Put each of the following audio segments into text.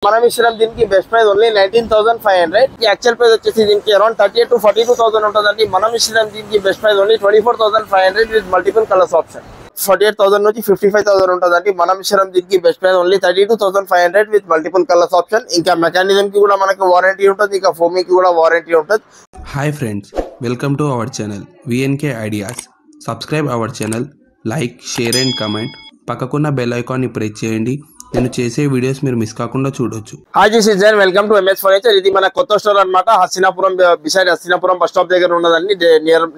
మనం ఇస్తున్నాం దీనికి best price only 19,500. Actual price వచ్చేసి దీనికి అరౌండ్ 38 to 42,000 ఉంటుందండి. మనం ఇస్తున్నాం దీనికి best price only 24,500 with multiple colours option. 48,000 నుంచి 55,000 ఉంటుందండి. మనం ఇస్తున్నాం దీనికి best price only 32,500 with multiple colours option. ఇంకా మెకానిజం కి కూడా మనకి వారంటీ ఉంటుంది, ఇంకా ఫోమింగ్ కి కూడా వారంటీ ఉంటుంది. Hi friends, welcome to our channel VNK Ideas. Subscribe our channel, like, share and comment. పక్కకున్న బెల్ ఐకాన్ ని ప్రెస్ చేయండి. నేను చేసే వీడియోస్ మీరు మిస్ కాకుండా చూడొచ్చు. Hi this is Jain, welcome to MS furniture. ఇది మన కొత్త స్టోర్ అన్నమాట. Hastinapuram beside Hastinapuram bus stop దగ్గర ఉన్నదండి.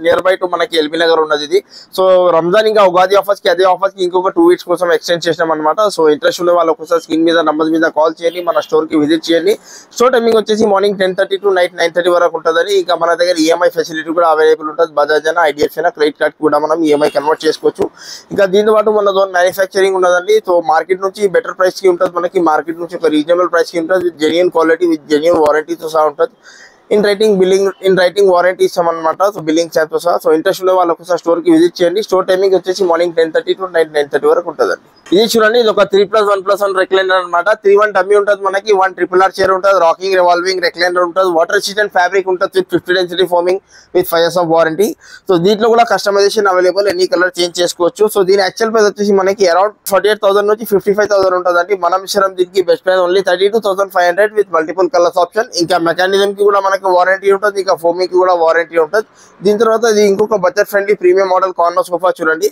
నియర్ బై టు మనకి ఎల్బీ నగర్ ఉన్నది ఇది. సో రంజాన్ ఇంకా ఉగాది ఆఫర్స్ కి అదే ఆఫర్స్ కి ఇంకొక 2 weeks కోసం ఎక్స్టెండ్ చేసినాం అనమాట. సో ఇంట్రెస్ట్ ఉన్న వాళ్ళు ఒకసారి స్క్రీన్ మీద నంబర్ మీద కాల్ చేయండి, మన స్టోర్ కి విజిట్ చేయండి. స్టోర్ టైమింగ్ వచ్చేసి మార్నింగ్ 10:30 to నైట్ 9:30 వరకు ఉంటుందని. ఇంకా మన దగ్గర ఈఎంఐ ఫెసిలిటీ కూడా అవైలబుల్ ఉంటుంది. బజాజ్ అయినా ఐడిఎఫ్సి అయినా క్రెడిట్ కార్డ్ కూడా మనం ఈఎంఐ కన్వర్ట్ చేసుకోవచ్చు. ఇంకా దీంతో పాటు మన జోన్ మ్యానుఫ్యాక్చరింగ్ ఉన్నదండి. సో మార్కెట్ నుంచి బెటర్ ప్రైస్ కి ఉంటుంది, మనకి మార్కెట్ నుంచి ఒక రీజనబుల్ ప్రైస్ కి ఉంటుంది. With genuine quality, with genuine వారంటీతో సహా ఉంటుంది. ఇన్ రైటింగ్ వారంటీ ఇస్తామన్నమాట. సో బిల్లింగ్ ఛార్జ్ తో సహా. సో ఇంట్రెస్ట్ ఉన్న వాళ్ళు ఒకసారి స్టోర్ కి విజిట్ చేయండి. స్టోర్ టైమింగ్ వచ్చేసి మార్నింగ్ 10:30 to నైట్ 9:30 వరకు ఉంటుందండి. ఇది చూడండి, ఇది ఒక 3+1+1 రెక్లైనర్ అనమాట. 3-1 డమ్మీ ఉంటుంది మనకి, 1 RRR చైర్ ఉంటుంది, రాకింగ్ రివాల్వింగ్ రెక్లైనర్ ఉంటుంది, వాటర్ రెసిస్టెంట్ ఫ్యాబ్రిక్ ఉంటుంది with 50 density foaming with 5 years of warranty. So దీంట్లో కూడా customization available, any colour change చేసుకోవచ్చు. సో దీని యాక్చువల్ ప్రైస్ వచ్చేసి మనకి అరౌండ్ 48,000 నుంచి 55,000 ఉంటుందండి. మనం ఇష్టం దీనికి best price only 32,500 with multiple colours option. ఇంకా మెకానిజం కి కూడా మనకి వారంటీ ఉంటుంది, ఇంకా ఫోమింగ్ కి కూడా వారంటీ ఉంటుంది. దీని తర్వాత ఇది ఇంకొక budget friendly premium model corner sofa చూడండి.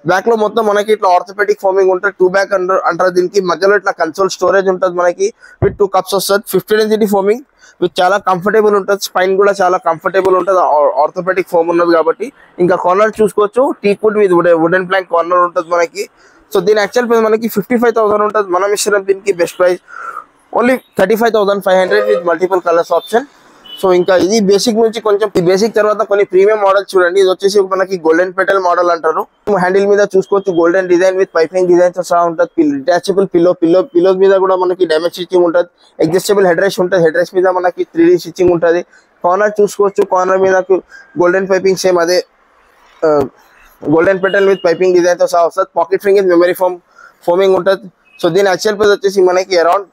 బ్యాక్ లో మొత్తం మనకి ఇట్లా ఆర్థోపెడిక్ ఫోమింగ్ ఉంటుంది. 2 back అంటారు దీనికి. మధ్యలో ఇట్లా కన్సోల్ స్టోరేజ్ ఉంటుంది మనకి, విత్ 2 cups వస్తుంది. 50 density ఫోమింగ్ విత్ చాలా కంఫర్టబుల్ ఉంటుంది. స్పైన్ కూడా చాలా కంఫర్టబుల్ ఉంటుంది, ఆర్థోపెడిక్ ఫోమ్ ఉన్నది కాబట్టి. ఇంకా కార్నర్ చూసుకోవచ్చు, teakwood with wooden plank corner ఉంటుంది మనకి. సో దీని యాక్చువల్ ప్రైస్ మనకి 55,000 ఉంటుంది. మనం ఇష్టం దీనికి best price only 35,500 with multiple colours option. So ఇంకా ఇది బేసిక్ నుంచి కొంచెం బేసిక్ తర్వాత కొన్ని ప్రీమియం మోడల్ చూడండి. ఇది వచ్చేసి మనకి గోల్డెన్ పెటల్ మోడల్ అంటారు. హ్యాండిల్ మీద చూసుకోవచ్చు golden design with piping design తో సహా ఉంటుంది. డిటాచబుల్ పిల్లోస్ మీద కూడా మనకి డ్యామేజ్ స్టిచ్చింగ్ ఉంటుంది. అడ్జస్టబుల్ హెడ్ రెస్ట్ ఉంటుంది. హెడ్ రెస్ట్ మీద మనకి 3D స్టిచ్చింగ్ ఉంటుంది. కార్నర్ చూసుకోవచ్చు, కార్నర్ మీద గోల్డెన్ పైపింగ్ సేమ్ అదే golden petal with piping design తో సహా వస్తుంది. పాకెట్ ఫింగ్ విత్ మెమరీ ఫోమింగ్ ఉంటుంది. సో దీని యాక్చువల్ ప్రైస్ వచ్చేసి మనకి అరౌండ్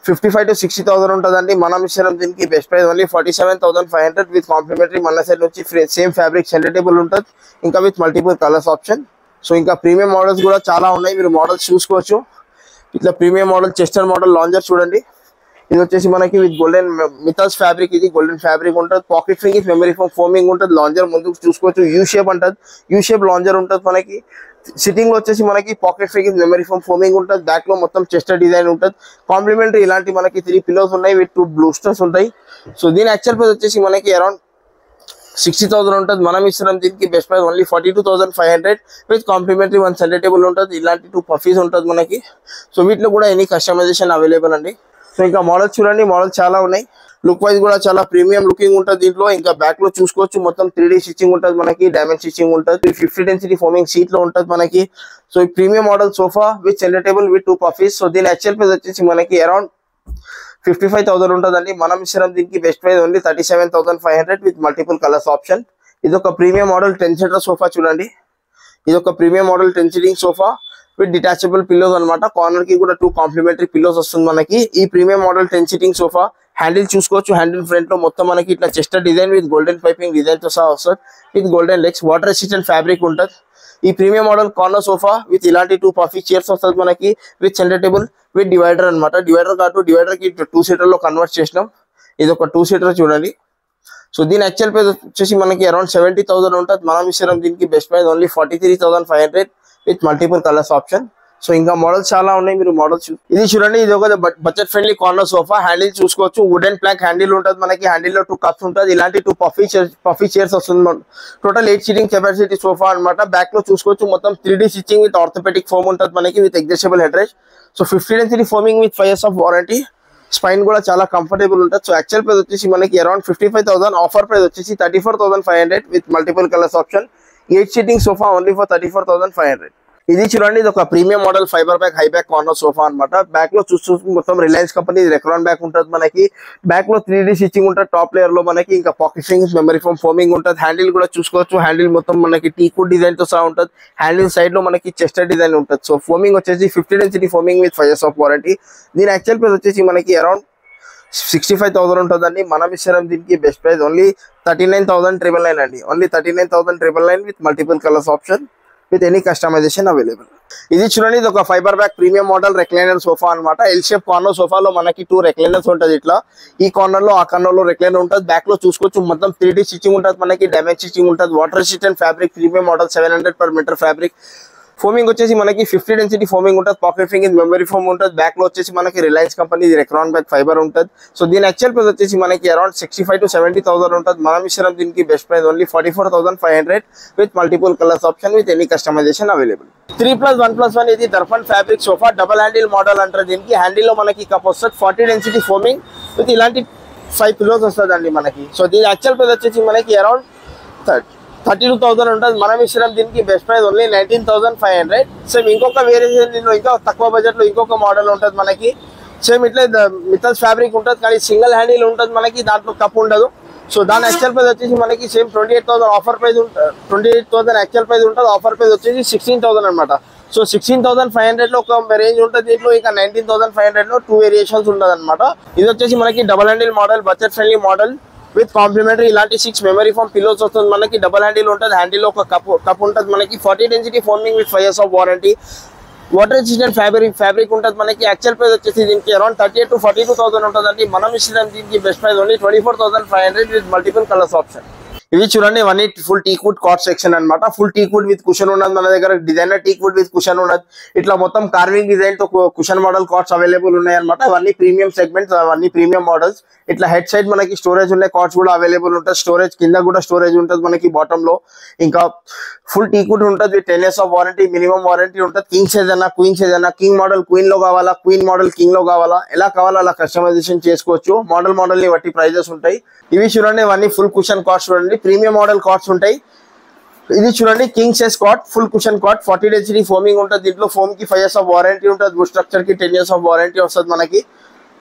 55,000 to 60,000 ఉంటుందండి. మనం ఇష్టం దీనికి best price only 47,500 with complimentary మన సైడ్ నుంచి సేమ్ ఫ్యాబ్రిక్ సెంటర్ టేబుల్ ఉంటుంది, ఇంకా with multiple colours option. So ఇంకా ప్రీమియం మోడల్స్ కూడా చాలా ఉన్నాయి, మీరు మోడల్స్ చూసుకోవచ్చు. ఇట్లా premium model Chester model lounger చూడండి. ఇది వచ్చేసి మనకి విత్ గోల్డెన్ మిథల్స్ ఫ్యాబ్రిక్, ఇది గోల్డెన్ ఫ్యాబ్రిక్ ఉంటుంది. పాకెట్ ఫింగ్ విత్ మెమరీ ఫోమింగ్ ఉంటుంది. లాంజర్ ముందుకు చూసుకోవచ్చు, యూ షేప్ అంటుంది. యూ షేప్ లాంజర్ ఉంటుంది మనకి. సిట్టింగ్ లో వచ్చేసి మనకి పాకెట్ ఫింగ్ విత్ మెమరీ ఫోమింగ్ ఉంటుంది. బ్యాక్ లో మొత్తం చెస్టర్ డిజైన్ ఉంటుంది. కాంప్లిమెంటరీ ఇలాంటి మనకి 3 పిల్లోస్ ఉన్నాయి విత్ 2 బ్లూస్టర్స్ ఉంటాయి. సో దీని యాక్చువల్ ప్రైస్ వచ్చేసి మనకి అరౌండ్ 60,000 ఉంటుంది. మనం ఇస్తున్నాం దీనికి best price only 42,500 with complimentary 1 centre table ఉంటుంది. ఇలాంటి 2 పఫీస్ ఉంటుంది మనకి. సో వీటిలో కూడా ఎనీ కస్టమైజేషన్ అవైలబుల్ అండి. సో ఇంకా మోడల్స్ చూడండి, మోడల్స్ చాలా ఉన్నాయి. లుక్ వైజ్ కూడా చాలా ప్రీమియం లుకింగ్ ఉంటుంది దీంట్లో. ఇంకా బ్యాక్ లో చూసుకోవచ్చు మొత్తం 3D స్టిచ్చింగ్ ఉంటుంది మనకి, డైమండ్ స్టిచ్చింగ్ ఉంటుంది. 50 density ఫోమింగ్ సీట్ లో ఉంటుంది మనకి. సో ఈ premium model sofa with centre table with 2 puffies. So దీని యాక్చువల్ ప్రైస్ వచ్చేసి మనకి అరౌండ్ 55,000 ఉంటుందండి. మనం ఇస్తున్నాం దీనికి best price only 37,500 with multiple colours option. ఇది ఒక ప్రీమియం మోడల్ 10 seater సోఫా చూడండి. ఇది ఒక premium model 10 seating sofa with detachable pillows అనమాట. కార్నర్ కి కూడా 2 కాంప్లిమెంటరీ పిల్లోస్ వస్తుంది మనకి. ఈ premium model 10 seating sofa handle చూసుకోవచ్చు. హ్యాండిల్ ఫ్రంట్ లో మొత్తం మనకి ఇట్లా Chester design with golden piping design తో సహా వస్తుంది. With golden legs, water resistant fabric ఉంటుంది. ఈ premium model corner sofa with ఇలాంటి 2 పఫీ చైర్స్ వస్తుంది మనకి, with centre table with divider అనమాట. డివైడర్ కి 2 seater లో కన్వర్ట్ చేసినాం. ఇది ఒక 2 seater చూడండి. సో దీని యాక్చువల్ ప్రైస్ వచ్చేసి మనకి అరౌండ్ 70,000 ఉంటుంది. మనం ఇస్తున్నాం దీనికి best price only 43,500 with multiple colours option. So ఇంకా మోడల్స్ చాలా ఉన్నాయి, మీరు మోడల్స్ ఇది చూడండి. ఇది ఒక budget friendly corner sofa. Handle చూసుకోవచ్చు, వుడెన్ ప్లాంక్ హ్యాండిల్ ఉంటుంది మనకి. హ్యాండిల్ లో 2 cups ఉంటుంది. ఇలాంటి 2 పఫీ చైర్స్ వస్తుంది. టోటల్ 8 seating కెపాసిటీ సోఫా అనమాట. బ్యాక్ లో చూసుకోవచ్చు మొత్తం 3D stitching with orthopaedic foam ఉంటుంది మనకి, with adjustable head rest. So 50 density foaming with 5 years of warranty. Spine కూడా చాలా కంఫర్టబుల్ ఉంటుంది. సో యాక్చువల్ ప్రైస్ వచ్చేసి మనకి అరౌండ్ 55,000. ఆఫర్ ప్రైస్ వచ్చేసి 34,500 with multiple colours option. 8 seating sofa only for 34,500. ఇది చూడండి, ఇది ఒక premium model fibre back high back corner sofa అన్నమాట. బ్యాక్ లో చూస్తూ మొత్తం రిలయన్స్ కంపెనీ రెక్రాన్ బ్యాక్ ఉంటుంది మనకి. బ్యాక్ లో 3D స్టిచ్చింగ్ ఉంటుంది టాప్ లేయర్ లో మనకి. ఇంకా pocket springs memory foam foaming ఉంటుంది. హ్యాండిల్ కూడా చూసుకోవచ్చు. హ్యాండిల్ మొత్తం మనకి టీకుడ్ డిజైన్ తో సహా ఉంటుంది. హ్యాండిల్ సైడ్ లో మనకి చెస్టర్ డిజైన్ ఉంటుంది. సో ఫోమింగ్ వచ్చేసి 50 density foaming with 5 years of warranty. దీని యాక్చువల్ ప్రైస్ వచ్చేసి మనకి అరౌండ్ 65,000 ఉంటుందండి. మనం ఇచ్చాం దీనికి బెస్ట్ ప్రైస్ ఓన్లీ 39,999 అండి. Only 39,999 with multiple colours option with any customization available. ఇది చూడండి, ఇది ఒక fibre back premium model recliner sofa అనమాట. ఎల్ షేప్ కార్నర్ సోఫాలో మనకి 2 రెక్లైనర్స్ ఉంటుంది. ఇట్లా ఈ కార్నర్ లో ఆ కార్నర్ లో రెక్లైనర్ ఉంటుంది. బ్యాక్ లో చూసుకోవచ్చు మొత్తం 3D స్టిచ్చింగ్ ఉంటుంది మనకి. డ్యామేజ్ స్టిచ్చింగ్ ఉంటుంది. Water resistant fabric premium model 700 per meter fabric. Foaming వచ్చేసి మనకి 50 డెన్సిటీ ఫోమింగ్ ఉంటుంది. పాకెట్ ఫింగింగ్ మెమరీ ఫోమ్ ఉంటుంది. బ్యాక్ లో వచ్చేసి మనకి Reliance company Recron back fibre ఉంటుంది. సో దీని యాక్చువల్ ప్రైస్ వచ్చేసి మనకి అరౌండ్ 65 to 70,000 ఉంటుంది. మనం ఇచ్చిన దీనికి best price only 44,500 with multiple colours option with any customization available. 3+1+1 ఇది Darpan fabric sofa double handle model అంటారు దీనికి. హ్యాండిల్ లో మనకి కప్ వస్తుంది. 40 డెన్సిటీ ఫోమింగ్ విత్ ఇలాంటి 5 పిల్లోస్ వస్తుంది అండి మనకి. సో దీని యాక్చువల్ ప్రైస్ వచ్చేసి మనకి అరౌండ్ 32,000 ఉంటుంది. మనం ఇచ్చిన దీనికి బెస్ట్ ప్రైస్ ఓన్లీ 19,500. సేమ్ ఇంకొక వేరియేషన్ దీనిలో ఇంకా తక్కువ బడ్జెట్ లో ఇంకొక మోడల్ ఉంటుంది మనకి. సేమ్ ఇట్లా మిథల్స్ ఫ్యాబ్రిక్ ఉంటుంది కానీ సింగిల్ హ్యాండిల్ ఉంటుంది మనకి. దాంట్లో కప్ ఉండదు. సో దాని యాక్చువల్ ప్రైస్ వచ్చేసి మనకి సేమ్ 28,000 ఆఫర్ ప్రైస్ ఉంటుంది. 28,000 యాక్చువల్ ప్రైస్ ఉంటుంది. ఆఫర్ ప్రైస్ వచ్చేసి 16,000 అనమాట. సో 16,500 లో ఒక రేంజ్ ఉంటుంది. దీంట్లో ఇంకా 19,500 లో 2 వేరియేషన్స్ ఉంటుంది అనమాట. ఇది వచ్చేసి మనకి double handle model, budget friendly model with complimentary ఇలాంటి 6 మెమరీ ఫోమ్ పిల్లోస్ వస్తుంది మనకి. డబల్ హ్యాండిల్ ఉంటుంది. హ్యాండిల్ లో ఒక కప్ ఉంటుంది మనకి. 40 density foaming with 5 years of warranty. Water resistant fabric ఉంటుంది మనకి. యాక్చువల్ ప్రైస్ వచ్చేసి దీనికి అరౌండ్ 38,000 to 42,000 ఉంటుందండి. మనం ఇచ్చిన దీనికి best price only 24,500 with multiple colours option. ఇవి చూడండి, ఇవన్నీ ఫుల్ టీకుడ్ కాట్ సెక్షన్ అనమాట. ఫుల్ టీకుడ్ విత్ కుషన్ ఉన్నది మన దగ్గర. డిజైనర్ టీకుడ్ విత్ కుషన్ ఉన్నది. ఇట్లా మొత్తం కార్వింగ్ డిజైన్ తో కుషన్ మోడల్ కాట్స్ అవైలబుల్ ఉన్నాయి అనమాట. అవన్నీ ప్రీమియం సెగ్మెంట్స్, అవన్నీ ప్రీమియం మోడల్స్. ఇట్లా హెడ్ సైడ్ మనకి స్టోరేజ్ ఉన్నాయి. కాట్స్ కూడా అవైలబుల్ ఉంటుంది. స్టోరేజ్ కింద కూడా స్టోరేజ్ ఉంటుంది మనకి బాటమ్ లో. ఇంకా ఫుల్ టీకుడ్ ఉంటుంది with 10 years of warranty, minimum warranty ఉంటుంది. కింగ్ సైజ్ అన్నా క్వీన్ సైజ్ అన్నా, కింగ్ మోడల్ క్వీన్ లో కావాలా, క్వీన్ మోడల్ కింగ్ లో కావాలా, ఎలా కావాలా అలా కస్టమైజేషన్ చేసుకోవచ్చు. మోడల్ ని బట్టి ప్రైజెస్ ఉంటాయి. ఇవి చూడండి, ఇవన్నీ ఫుల్ కుషన్ కాట్స్ చూడండి. ప్రీమియం మోడల్ కాట్స్ ఉంటాయి. ఇది చూడండి, king size cot, full cushion cot, 40 density foaming ఉంటుంది. దీంట్లో ఫోమ్ కి 5 years ఆఫ్ వారంటీ ఉంటుంది. వుడ్ స్ట్రక్చర్ కి 10 years ఆఫ్ వారంటీ వస్తుంది మనకి.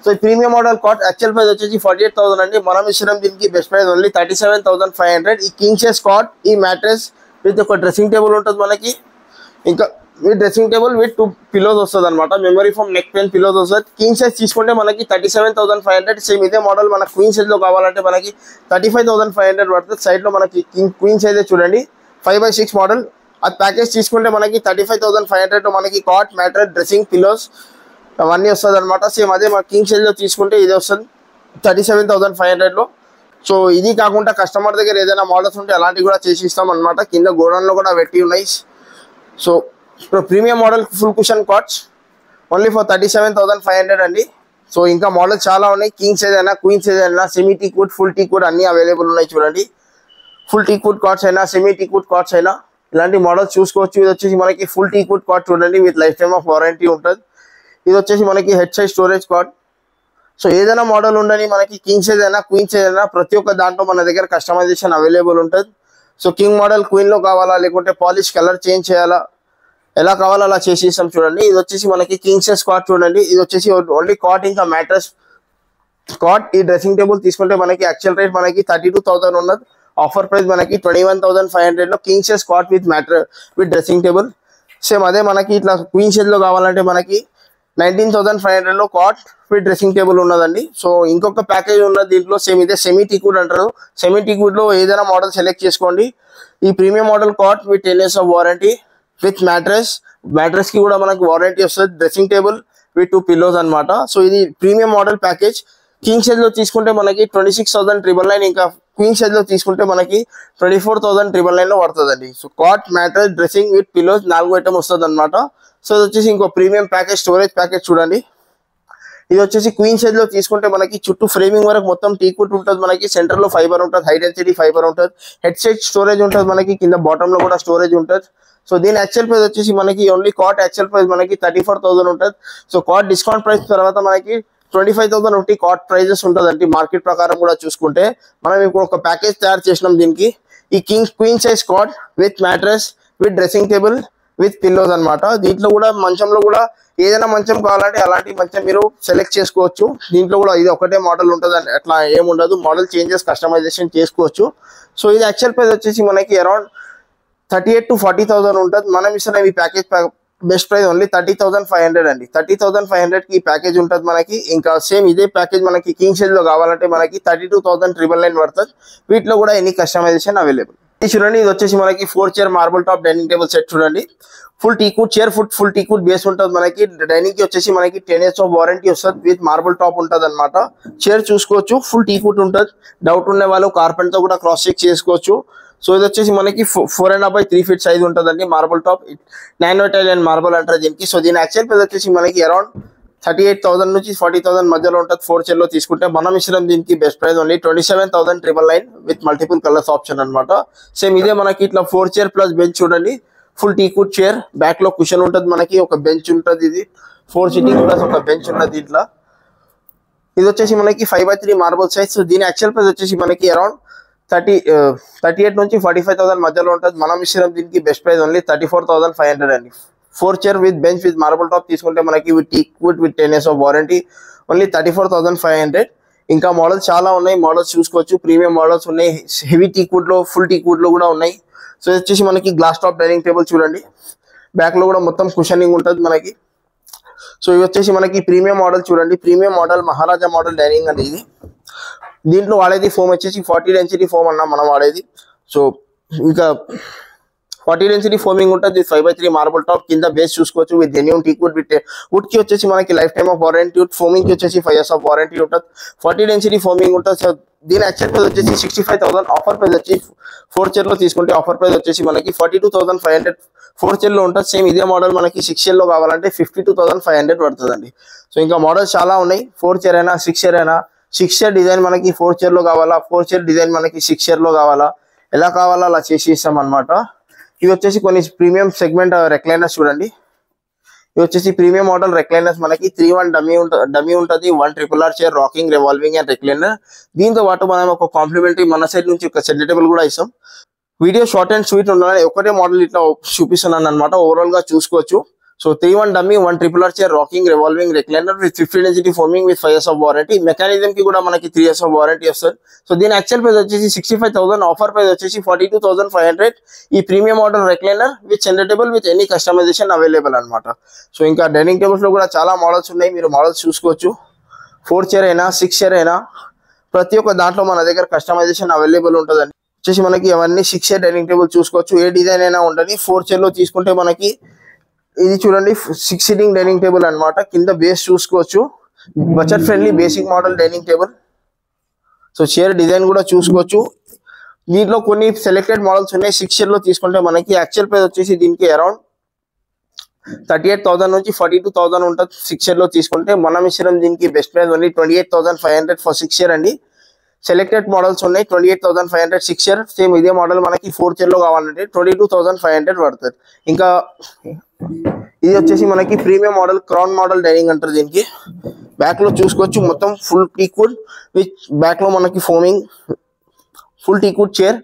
సో ఈ premium model cot actual price వచ్చేసి 48,000 అండి. మనం ఇచ్చిన దీనికి బెస్ట్ ప్రైస్ ఓన్లీ 37,500. ఈ కింగ్ సైజ్ కాట్, ఈ మ్యాట్రెస్ విత్ ఒక డ్రెస్సింగ్ టేబుల్ ఉంటుంది మనకి. ఇంకా with dressing table with 2 pillows వస్తుంది అనమాట. Memory foam neck pen pillows వస్తుంది. కింగ్ సైజ్ తీసుకుంటే మనకి 37,500. సేమ్ ఇదే మోడల్ మన క్వీన్ సైజ్ లో కావాలంటే మనకి 35,500 పడుతుంది. సైడ్ లో మనకి క్వీన్ సైజ్ చూడండి 5/6 మోడల్. అది ప్యాకేజ్ తీసుకుంటే మనకి 35,500 లో మనకి కాట్, మ్యాట్రెస్, డ్రెస్సింగ్, పిల్లోస్ అవన్నీ వస్తుంది అనమాట. సేమ్ అదే మన కింగ్ సైజ్ లో తీసుకుంటే ఇది వస్తుంది 37,500 లో. సో ఇది కాకుండా కస్టమర్ దగ్గర ఏదైనా మోడల్స్ ఉంటే అలాంటివి కూడా చేసి ఇస్తాం అనమాట. కింద గోడౌన్ లో కూడా పెట్టి ఉన్నాయి. So premium model full cushion cots only for 37,500 అండి. సో ఇంకా మోడల్స్ చాలా ఉన్నాయి. కింగ్ సైజ్ అయినా, క్వీన్ సైజ్ అయినా, సెమీ టీకుడ్, ఫుల్ టీకుడ్ అన్ని అవైలబుల్ ఉన్నాయి చూడండి. ఫుల్ టీకుడ్ కాట్స్ అయినా, సెమీ టీకుడ్ కాట్స్ అయినా ఇలాంటి మోడల్స్ చూసుకోవచ్చు. ఇది వచ్చేసి మనకి ఫుల్ టీకుడ్ కాట్ చూడండి with lifetime of warranty ఉంటుంది. ఇది వచ్చేసి మనకి head size storage cot. So ఏదైనా మోడల్ ఉండని మనకి కింగ్ సైజ్ అయినా, క్వీన్ సైజ్ అయినా ప్రతి ఒక్క దాంట్లో మన దగ్గర కస్టమైజేషన్ అవైలబుల్ ఉంటుంది. సో కింగ్ మోడల్ క్వీన్ లో కావాలా, లేకుంటే పాలిష్ కలర్ చేంజ్ చేయాలా, ఎలా కావాలో అలా చేసి ఇస్తాం చూడండి. ఇది వచ్చేసి మనకి కింగ్ సైజ్ కాట్ చూడండి. ఇది వచ్చేసి ఓన్లీ కాట్, ఇంకా మ్యాట్రెస్, కాట్, ఈ డ్రెస్సింగ్ టేబుల్ తీసుకుంటే మనకి యాక్చువల్ రేట్ మనకి 32,000 ఉన్నది. ఆఫర్ ప్రైస్ మనకి 21,500 లో king size cot with mattress with dressing table. Same అదే మనకి ఇట్లా క్వీన్ సైజ్ లో కావాలంటే మనకి 19,500 లో కాట్ విత్ డ్రెస్సింగ్ టేబుల్ ఉన్నదండి. సో ఇంకొక ప్యాకేజ్ ఉన్నది దీంట్లో. సేమ్ ఇదే సెమీ టీకుడ్ అంటారు. సెమీ టీకుడ్ లో ఏదైనా మోడల్ సెలెక్ట్ చేసుకోండి. ఈ premium model cot with 10 years of warranty with mattress కి కూడా మనకి వారంటీ వస్తుంది. డ్రెస్సింగ్ టేబుల్ విత్ 2 పిల్లోస్ అనమాట. సో ఇది premium model package. King size లో తీసుకుంటే మనకి 26,999. ఇంకా క్వీన్ సైజ్ లో తీసుకుంటే మనకి 24,999 లో పడుతుందండి. So cot, mattress, dressing with pillows 4 item వస్తుంది అనమాట. సో ఇది వచ్చేసి ఇంకో ప్రీమియం ప్యాకేజ్, స్టోరేజ్ ప్యాకేజ్ చూడండి. ఇది వచ్చేసి క్వీన్ సైజ్ లో తీసుకుంటే మనకి చుట్టూ ఫ్రేమింగ్ వరకు మొత్తం టీకుడ్ ఉంటుంది మనకి. సెంటర్ లో ఫైబర్ ఉంటుంది, హై డెన్సిటీ ఫైబర్ ఉంటుంది. హెడ్ సైడ్ స్టోరేజ్ ఉంటుంది మనకి. కింద బాటమ్ లో కూడా స్టోరేజ్ ఉంటుంది. సో దీని యాక్చువల్ ప్రైస్ వచ్చేసి మనకి ఓన్లీ కాట్ యాక్చువల్ ప్రైస్ మనకి 34,000 ఉంటుంది. సో కాట్ డిస్కౌంట్ ప్రైస్ తర్వాత మనకి 25,000 ఒకటి కాట్ ప్రైజెస్ ఉంటుందండి. మార్కెట్ ప్రకారం కూడా చూసుకుంటే మనం ఇప్పుడు ఒక ప్యాకేజ్ తయారు చేసినాం దీనికి. ఈ queen size cot with mattress with dressing table with pillows అన్నమాట. దీంట్లో కూడా మంచంలో కూడా ఏదైనా మంచం కావాలంటే అలాంటి మంచం మీరు సెలెక్ట్ చేసుకోవచ్చు. దీంట్లో కూడా ఇది ఒకటే మోడల్ ఉంటుంది, అట్లా ఏముండదు, మోడల్ చేంజెస్ కస్టమైజేషన్ చేసుకోవచ్చు. సో ఇది యాక్చువల్ ప్రైస్ వచ్చేసి మనకి అరౌండ్ 38,000 to 40,000 ఉంటుంది. మనం ఇస్తున్న ఈ ప్యాకేజ్ బెస్ట్ ప్రైస్ ఓన్లీ 30,500 అండి. 30,500 కి ఈ ప్యాకేజ్ ఉంటుంది మనకి. ఇంకా సేమ్ ఇదే ప్యాకేజ్ మనకి కింగ్ సైజ్ లో కావాలంటే మనకి 32,999 పడుతుంది. వీటిలో కూడా ఎనీ కస్టమైజేషన్ అవైలబుల్. ఇది చూడండి, ఇది వచ్చేసి మనకి 4 chair marble top dining table set చూడండి. Full teakwood chair, full teakwood base ఉంటుంది మనకి. డైనింగ్ కి వచ్చేసి మనకి 10 years ఆఫ్ వారంటీ వస్తుంది విత్ మార్బుల్ టాప్ ఉంటుంది అనమాట. చైర్ చూసుకోవచ్చు, ఫుల్ టీకూడ్ ఉంటుంది. డౌట్ ఉండే వాళ్ళు కార్పెంటర్ తో కూడా క్రాస్ చెక్ చేసుకోవచ్చు. సో ఇది వచ్చేసి మనకి 4.5 by 3 feet సైజ్ ఉంటుందండి. మార్బుల్ టాప్ 9 Italian మార్బుల్ అంటారు దీనికి. సో దీని యాక్చువల్ ప్రైస్ వచ్చేసి మనకి అరౌండ్ 38,000 నుంచి 40,000 మధ్యలో ఉంటుంది. 4 చైర్ లో తీసుకుంటే మనం ఇష్టం దీనికి best price only 27,999 with multiple colours option అనమాట. సేమ్ ఇదే మనకి ఇట్లా 4 చైర్ ప్లస్ బెంచ్ చూడండి. ఫుల్ టీకూడ్ చైర్, బ్యాక్ లో కుషన్ ఉంటుంది మనకి, ఒక బెంచ్ ఉంటుంది. ఇది 4 సిట్టింగ్ ప్లస్ ఒక బెంచ్ ఉన్నది ఇట్లా. ఇది వచ్చేసి మనకి 5 by 3 మార్బుల్ సైజ్. సో దీని యాక్చువల్ ప్రైస్ వచ్చేసి మనకి అరౌండ్ 38 నుంచి 45,000 మధ్యలో ఉంటుంది. మనం ఇష్టం దీనికి బెస్ట్ ప్రైస్ ఓన్లీ 34,500 అండి. 4 chair with bench with marble top తీసుకుంటే మనకి with 10 years of warranty only 34,500. ఇంకా మోడల్స్ చాలా ఉన్నాయి, మోడల్స్ చూసుకోవచ్చు. ప్రీమియం మోడల్స్ ఉన్నాయి, హెవీ టీక్వుడ్ లో, ఫుల్ టీక్వుడ్ లో కూడా ఉన్నాయి. సో ఇది వచ్చేసి మనకి గ్లాస్ టాప్ డైనింగ్ టేబుల్ చూడండి. బ్యాక్ లో కూడా మొత్తం కుషనింగ్ ఉంటుంది మనకి. సో ఇది వచ్చేసి మనకి ప్రీమియం మోడల్ చూడండి. ప్రీమియం మోడల్ మహారాజా మోడల్ డైనింగ్ అండి ఇది. దీంట్లో వాడేది ఫోమ్ వచ్చేసి 40 డెన్సిటీ ఫోమ్ అన్నా మనం వాడేది. సో ఇంకా 40 డెన్సిటీ ఫోమింగ్ ఉంటుంది. 5 by 3 మార్బుల్ టాప్, కింద బేస్ చూసుకోవచ్చు విత్ జెన్యూన్ టీక్వుడ్. వుడ్ కి వచ్చేసి మనకి life time of warranty, foaming కి వచ్చేసి 5 years ఆఫ్ వారంటీ ఉంటుంది. 40 డెన్సిటీ ఫోమింగ్ ఉంటుంది. సో దీని యాక్చువల్ ప్రైస్ వచ్చేసి 65,000. ఆఫర్ ప్రైస్ వచ్చి 4 చైర్ లో తీసుకుంటే ఆఫర్ ప్రైస్ వచ్చేసి మనకి 42,500 4 చైర్ లో ఉంటుంది. సేమ్ ఇదే మోడల్ మనకి 6 చైర్ లో కావాలంటే 52,500 పడుతుందండి. సో ఇంకా మోడల్స్ చాలా ఉన్నాయి. 4 చైర్ అయినా 6 చైర్ అయినా, 6 చైర్ డిజైన్ మనకి 4 చైర్ లో కావాలా, 4 చైర్ డిజైన్ మనకి 6 చైర్ లో కావాలా, ఎలా కావాలా అలా చేసి ఇస్తాం అనమాట. ఇవి వచ్చేసి కొన్ని ప్రీమియం సెగ్మెంట్ రెక్లైనర్స్ చూడండి. ఇవి వచ్చేసి ప్రీమియం మోడల్ రెక్లైనర్స్ మనకి 3-1 డమ్మీ ఉంటుంది. 1 RRR chair, rocking, revolving and recliner. దీంతో పాటు మనం ఒక కాంప్లిమెంటరీ మన సైడ్ నుంచి ఒక సెట్ టేబుల్ కూడా ఇస్తాం. వీడియో షార్ట్ అండ్ స్వీట్ ఉండాలని ఒకటే మోడల్ ఇట్లా చూపిస్తున్నాను అనమాట. ఓవరాల్ గా చూసుకోవచ్చు. So 3-1 dummy, 1 RRR chair, rocking, revolving, recliner with 50 density foaming with 5 years of warranty. Mechanism కి కూడా మనకి 3 years ఆఫ్ వారంటీ వస్తుంది. సో దీని యాక్చువల్ ప్రైస్ వచ్చేసి 65,000. ఆఫర్ ప్రైస్ వచ్చేసి 42,500. ఈ premium model recliner with centre table with any customization available అనమాట. So ఇంకా డైనింగ్ టేబుల్స్ లో కూడా చాలా మోడల్స్ ఉన్నాయి, మీరు మోడల్స్ చూసుకోవచ్చు. 4 చైర్ అయినా 6 చైర్ అయినా ప్రతి ఒక్క దాంట్లో మన దగ్గర కస్టమైజేషన్ అవైలబుల్ ఉంటుందండి. వచ్చేసి మనకి అవన్నీ 6 చైర్ డైనింగ్ టేబుల్ చూసుకోవచ్చు. ఏ డిజైన్ అయినా ఉంటుంది. 4 చైర్ లో తీసుకుంటే మనకి ఇది చూడండి 6 సిట్టింగ్ డైనింగ్ టేబుల్ అనమాట. కింద బేస్ చూసుకోవచ్చు. Budget friendly basic model dining table. So chair design కూడా చూసుకోవచ్చు. దీంట్లో కొన్ని సెలెక్టెడ్ మోడల్స్ ఉన్నాయి. 6 చైర్ లో తీసుకుంటే మనకి యాక్చువల్ ప్రైస్ వచ్చేసి దీనికి అరౌండ్ 38,000 నుంచి 42,000 ఉంటుంది. 6 చైర్ లో తీసుకుంటే మనం ఇష్టం దీనికి best price only 28,500 for 6 chair అండి. సెలెక్టెడ్ మోడల్స్ ఉన్నాయి. 28,500 6 చైర్. సేమ్ ఇదే మోడల్ మనకి 4 చైర్ లో కావాలంటే 22,500 పడుతుంది. ఇంకా ఇది వచ్చేసి మనకి premium model crown model dining అంటారు దీనికి. బ్యాక్ లో చూసుకోవచ్చు మొత్తం ఫుల్ టీక్వుడ్ విత్ బ్యాక్ లో మనకి foaming, full teakwood chair,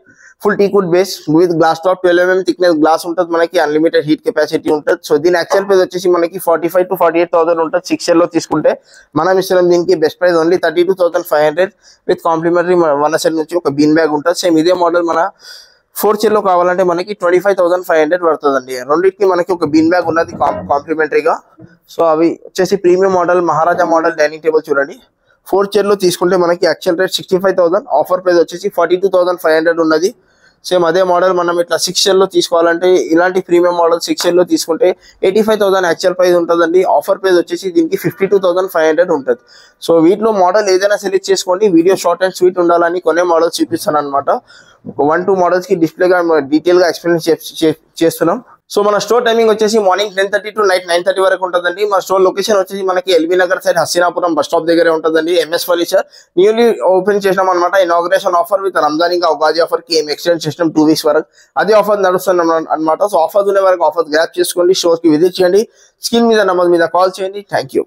full teakwood base with glass top, 12 mm thickness glass ఉంటుంది మనకి. అన్లిమిటెడ్ హీట్ కెపాసిటీ ఉంటుంది. సో దీని యాక్చువల్ ప్రైస్ వచ్చేసి మనకి 45,000 to 48,000 ఉంటుంది. 6 చైర్ లో తీసుకుంటే మనం ఇష్టం దీనికి best price only 32,500 with complimentary మన సైడ్ నుంచి ఒక బీన్ బ్యాగ్ ఉంటుంది. సేమ్ ఇదే మోడల్ మన 4 చైర్ లో కావాలంటే మనకి 25,500 పడుతుందండి. రెండింటికి మనకి ఒక బీన్ బ్యాగ్ ఉన్నది కాంప్లిమెంటరీగా. సో అవి వచ్చేసి ప్రీమియం మోడల్ మహారాజా మోడల్ డైనింగ్ టేబుల్ చూడండి. 4 చైర్ లో తీసుకుంటే మనకి యాక్చువల్ రేట్ 65,000. ఆఫర్ ప్రైస్ వచ్చేసి 42,500 ఉన్నది. సేమ్ అదే మోడల్ మనం ఇట్లా 6 చైర్ లో తీసుకోవాలంటే ఇలాంటి ప్రీమియం మోడల్ 6 చైర్ లో తీసుకుంటే 85,000 యాక్చువల్ ప్రైస్ ఉంటుందండి. ఆఫర్ ప్రైస్ వచ్చేసి దీనికి 52,500 ఉంటుంది. సో వీటిలో మోడల్ ఏదైనా సెలెక్ట్ చేసుకోండి. వీడియో షార్ట్ అండ్ స్వీట్ ఉండాలని కొన్ని మోడల్స్ చూపిస్తాను అనమాట. 1-2 మోడల్స్ కి డిస్ప్లేగా డీటెయిల్ గా ఎక్స్ప్లెయిన్ చేస్తున్నాం. సో మన స్టోర్ టైమింగ్ వచ్చేసి మార్నింగ్ 10:30 to నైట్ 9:30 వరకు ఉంటుందండి. మా స్టోర్ లొకేషన్ వచ్చేసి మనకి LB Nagar side Hasinapuram bus stop దగ్గరే ఉంటుందండి. ఎంఎస్ ఫర్నిచర్ న్యూలీ ఓపెన్ చేసినాం అనమాట. ఇనాగ్రేషన్ ఆఫర్ విత్ రంజాన్ ఇంకా ఉగాది ఆఫర్ కి ఎక్స్టెండ్ చేసినాం 2 weeks వరకు. అదే ఆఫర్ నడుస్తున్నాం అనమాట. సో ఆఫర్స్ ఉండే వరకు ఆఫర్స్ గ్రాప్ చేసుకోండి. స్టోర్ కి విజిట్ చేయండి. స్క్రీన్ మీద నంబర్ మీద కాల్ చేయండి. Thank you.